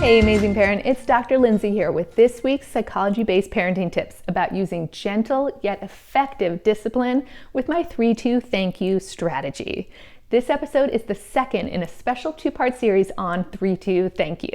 Hey amazing parent, it's Dr. Lindsay here with this week's psychology-based parenting tips about using gentle yet effective discipline with my 3-2 thank you strategy. This episode is the second in a special two-part series on 3-2 thank you.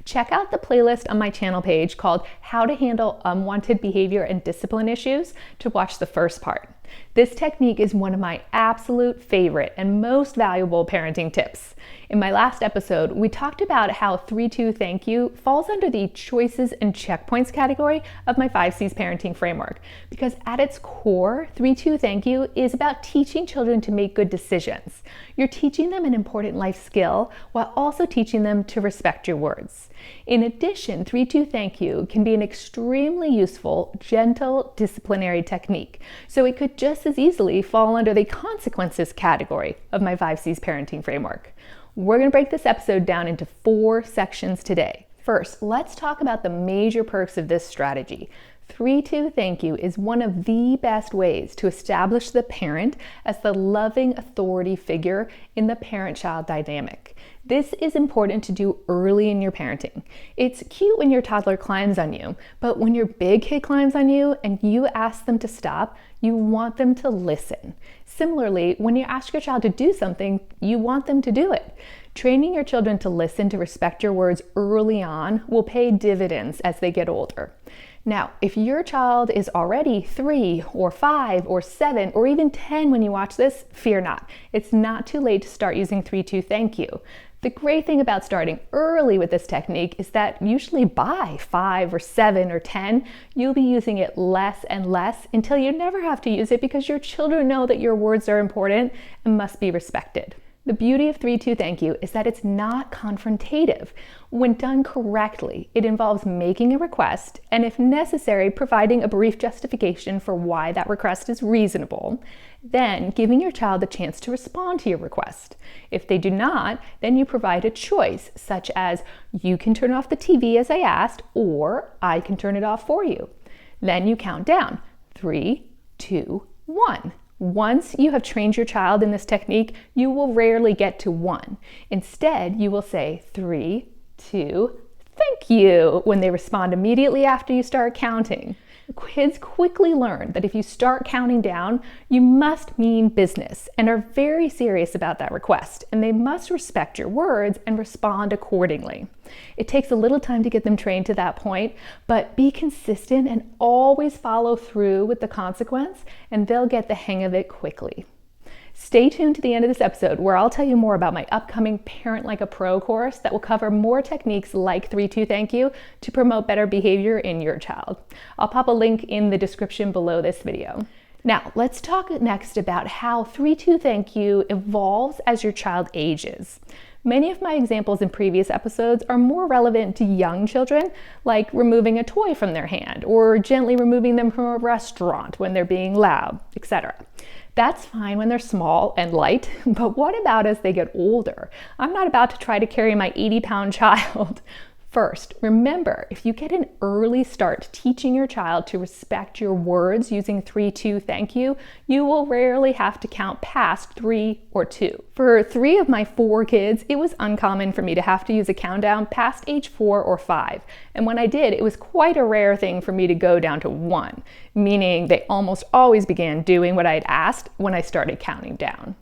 Check out the playlist on my channel page called How to Handle Unwanted Behavior and Discipline Issues to watch the first part. This technique is one of my absolute favorite and most valuable parenting tips. In my last episode, we talked about how 3-2 thank you falls under the choices and checkpoints category of my 5 C's parenting framework, because at its core, 3-2 thank you is about teaching children to make good decisions. You're teaching them an important life skill while also teaching them to respect your words. In addition, 3-2 thank you can be an extremely useful, gentle disciplinary technique, so it could just as easily fall under the consequences category of my 5 C's parenting framework. We're going to break this episode down into 4 sections today. First, let's talk about the major perks of this strategy. 3-2 thank you is one of the best ways to establish the parent as the loving authority figure in the parent-child dynamic. This is important to do early in your parenting. It's cute when your toddler climbs on you, but when your big kid climbs on you and you ask them to stop, you want them to listen. Similarly, when you ask your child to do something, you want them to do it. Training your children to listen, to respect your words early on will pay dividends as they get older. Now, if your child is already 3 or 5 or 7 or even 10 when you watch this, fear not. It's not too late to start using 3-2 thank you. The great thing about starting early with this technique is that usually by 5 or 7 or 10, you'll be using it less and less until you never have to use it because your children know that your words are important and must be respected. The beauty of 3-2 thank you is that it's not confrontative. When done correctly, it involves making a request and, if necessary, providing a brief justification for why that request is reasonable, then giving your child the chance to respond to your request. If they do not, then you provide a choice, such as, you can turn off the TV as I asked, or I can turn it off for you. Then you count down, 3, 2, 1. Once you have trained your child in this technique, you will rarely get to 1. Instead, you will say 3, 2, thank you when they respond immediately after you start counting. Kids quickly learn that if you start counting down, you must mean business and are very serious about that request, and they must respect your words and respond accordingly. It takes a little time to get them trained to that point, but be consistent and always follow through with the consequence, and they'll get the hang of it quickly. Stay tuned to the end of this episode where I'll tell you more about my upcoming Parent Like a Pro course that will cover more techniques like 3-2 thank you to promote better behavior in your child. I'll pop a link in the description below this video. Now, let's talk next about how 3-2 thank you evolves as your child ages. Many of my examples in previous episodes are more relevant to young children, like removing a toy from their hand or gently removing them from a restaurant when they're being loud, etc. That's fine when they're small and light, but what about as they get older? I'm not about to try to carry my 80-pound child. First, remember, if you get an early start teaching your child to respect your words using 3-2 thank you, you will rarely have to count past 3 or 2. For 3 of my 4 kids, it was uncommon for me to have to use a countdown past age 4 or 5. And when I did, it was quite a rare thing for me to go down to 1, meaning they almost always began doing what I had asked when I started counting down.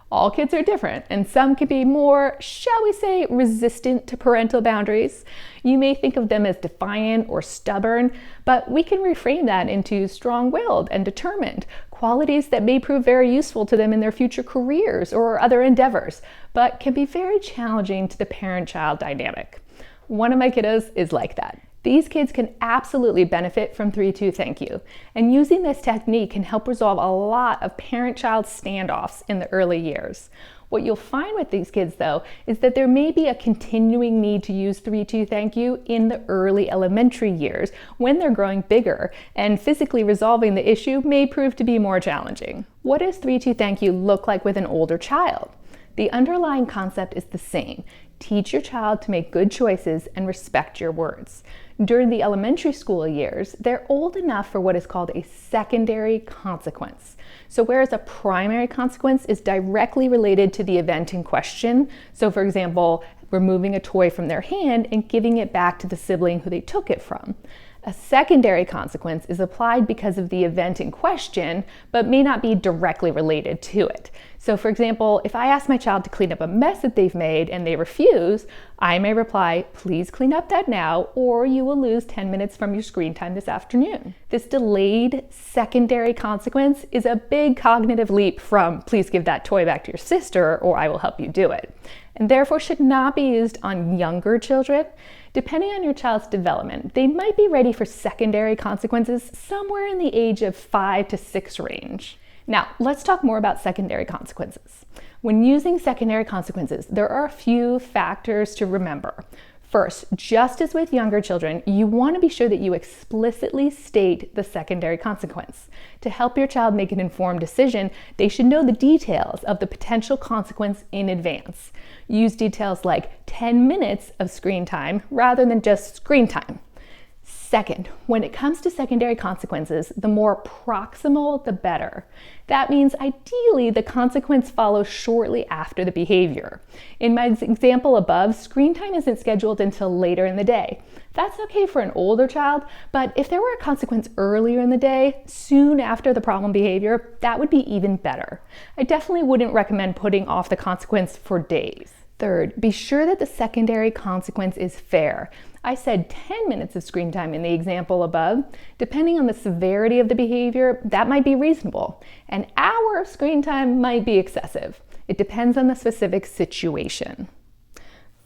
All kids are different, and some can be more, shall we say, resistant to parental boundaries. You may think of them as defiant or stubborn, but we can reframe that into strong-willed and determined, qualities that may prove very useful to them in their future careers or other endeavors, but can be very challenging to the parent-child dynamic. One of my kiddos is like that. These kids can absolutely benefit from 3-2 thank you, and using this technique can help resolve a lot of parent-child standoffs in the early years. What you'll find with these kids, though, is that there may be a continuing need to use 3-2 thank you in the early elementary years when they're growing bigger, and physically resolving the issue may prove to be more challenging. What does 3-2 thank you look like with an older child? The underlying concept is the same. Teach your child to make good choices and respect your words. During the elementary school years, they're old enough for what is called a secondary consequence. So whereas a primary consequence is directly related to the event in question, so for example, removing a toy from their hand and giving it back to the sibling who they took it from, a secondary consequence is applied because of the event in question, but may not be directly related to it. So for example, if I ask my child to clean up a mess that they've made and they refuse, I may reply, "Please clean up that now, or you will lose 10 minutes from your screen time this afternoon." This delayed secondary consequence is a big cognitive leap from "Please give that toy back to your sister, or I will help you do it," and therefore should not be used on younger children. Depending on your child's development, they might be ready for secondary consequences somewhere in the age of 5 to 6 range. Now, let's talk more about secondary consequences. When using secondary consequences, there are a few factors to remember. First, just as with younger children, you want to be sure that you explicitly state the secondary consequence. To help your child make an informed decision, they should know the details of the potential consequence in advance. Use details like 10 minutes of screen time rather than just screen time. Second, when it comes to secondary consequences, the more proximal, the better. That means ideally the consequence follows shortly after the behavior. In my example above, screen time isn't scheduled until later in the day. That's okay for an older child, but if there were a consequence earlier in the day, soon after the problem behavior, that would be even better. I definitely wouldn't recommend putting off the consequence for days. Third, be sure that the secondary consequence is fair. I said 10 minutes of screen time in the example above. Depending on the severity of the behavior, that might be reasonable. An hour of screen time might be excessive. It depends on the specific situation.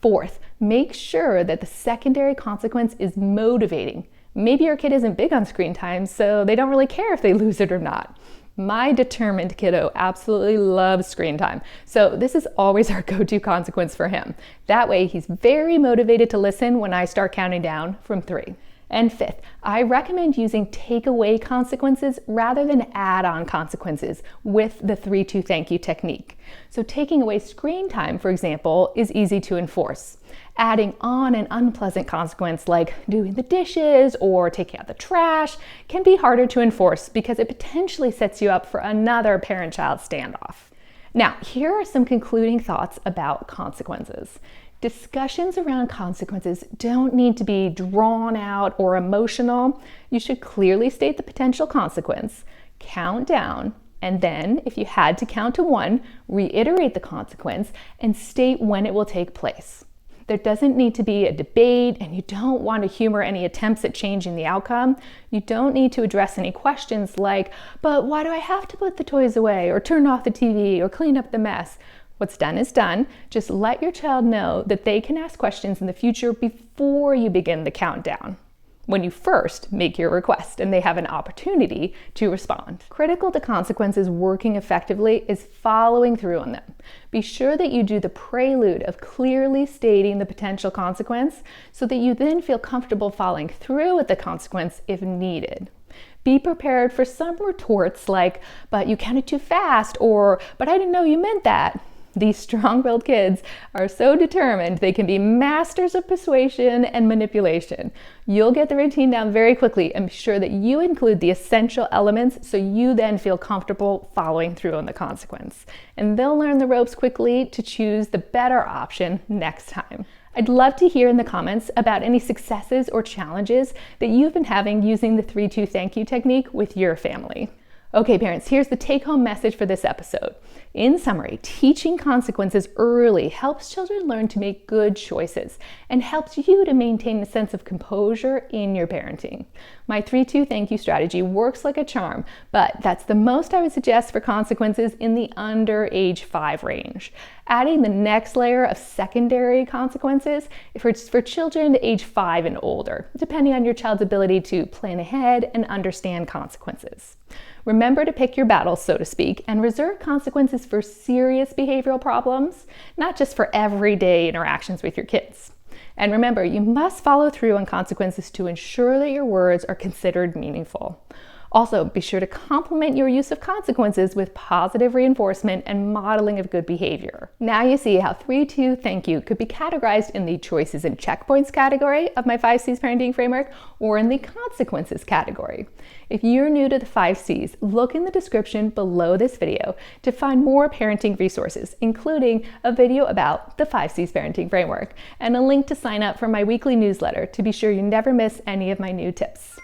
Fourth, make sure that the secondary consequence is motivating. Maybe your kid isn't big on screen time, so they don't really care if they lose it or not. My determined kiddo absolutely loves screen time, so this is always our go-to consequence for him. That way, he's very motivated to listen when I start counting down from 3. And fifth, I recommend using takeaway consequences rather than add-on consequences with the 3-2 thank you technique. So taking away screen time, for example, is easy to enforce. Adding on an unpleasant consequence like doing the dishes or taking out the trash can be harder to enforce because it potentially sets you up for another parent-child standoff. Now, here are some concluding thoughts about consequences. Discussions around consequences don't need to be drawn out or emotional. You should clearly state the potential consequence, count down, and then, if you had to count to 1, reiterate the consequence and state when it will take place. There doesn't need to be a debate, and you don't want to humor any attempts at changing the outcome. You don't need to address any questions like, "But why do I have to put the toys away, or turn off the TV, or clean up the mess?" What's done is done. Just let your child know that they can ask questions in the future before you begin the countdown, when you first make your request and they have an opportunity to respond. Critical to consequences working effectively is following through on them. Be sure that you do the prelude of clearly stating the potential consequence so that you then feel comfortable following through with the consequence if needed. Be prepared for some retorts like, "But you counted too fast," or "But I didn't know you meant that." These strong-willed kids are so determined they can be masters of persuasion and manipulation. You'll get the routine down very quickly and be sure that you include the essential elements so you then feel comfortable following through on the consequence. And they'll learn the ropes quickly to choose the better option next time. I'd love to hear in the comments about any successes or challenges that you've been having using the 3-2 thank you technique with your family. Okay, parents, here's the take-home message for this episode. In summary, teaching consequences early helps children learn to make good choices and helps you to maintain a sense of composure in your parenting. My 3-2 thank you strategy works like a charm, but that's the most I would suggest for consequences in the under age 5 range. Adding the next layer of secondary consequences for children age 5 and older, depending on your child's ability to plan ahead and understand consequences. Remember to pick your battles, so to speak, and reserve consequences for serious behavioral problems, not just for everyday interactions with your kids. And remember, you must follow through on consequences to ensure that your words are considered meaningful. Also, be sure to complement your use of consequences with positive reinforcement and modeling of good behavior. Now you see how 3-2 thank you could be categorized in the choices and checkpoints category of my 5 C's parenting framework or in the consequences category. If you're new to the 5 C's, look in the description below this video to find more parenting resources, including a video about the 5 C's parenting framework and a link to sign up for my weekly newsletter to be sure you never miss any of my new tips.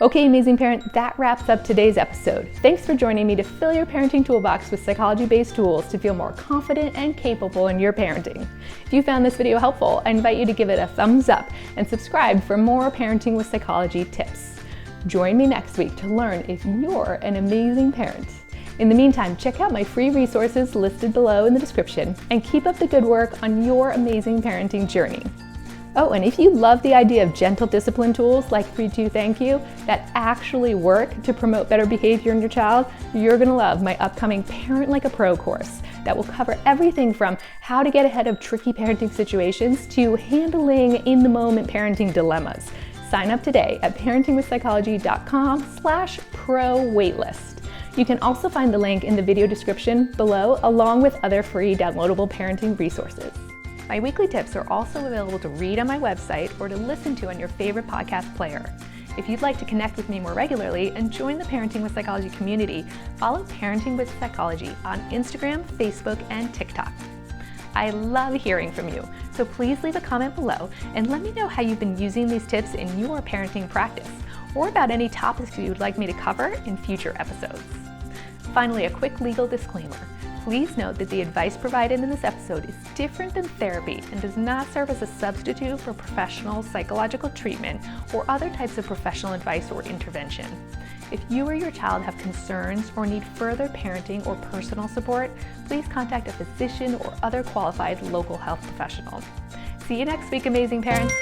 Okay, amazing parent, that wraps up today's episode. Thanks for joining me to fill your parenting toolbox with psychology-based tools to feel more confident and capable in your parenting. If you found this video helpful, I invite you to give it a thumbs up and subscribe for more parenting with psychology tips. Join me next week to learn if you're an amazing parent. In the meantime, check out my free resources listed below in the description and keep up the good work on your amazing parenting journey. Oh, and if you love the idea of gentle discipline tools like 3-2 thank you that actually work to promote better behavior in your child, you're gonna love my upcoming Parent Like a Pro course that will cover everything from how to get ahead of tricky parenting situations to handling in-the-moment parenting dilemmas. Sign up today at parentingwithpsychology.com/pro waitlist. You can also find the link in the video description below, along with other free downloadable parenting resources. My weekly tips are also available to read on my website or to listen to on your favorite podcast player. If you'd like to connect with me more regularly and join the Parenting with Psychology community, follow Parenting with Psychology on Instagram, Facebook, and TikTok. I love hearing from you, so please leave a comment below and let me know how you've been using these tips in your parenting practice, or about any topics you would like me to cover in future episodes. Finally, a quick legal disclaimer. Please note that the advice provided in this episode is different than therapy and does not serve as a substitute for professional psychological treatment or other types of professional advice or intervention. If you or your child have concerns or need further parenting or personal support, please contact a physician or other qualified local health professional. See you next week, amazing parents.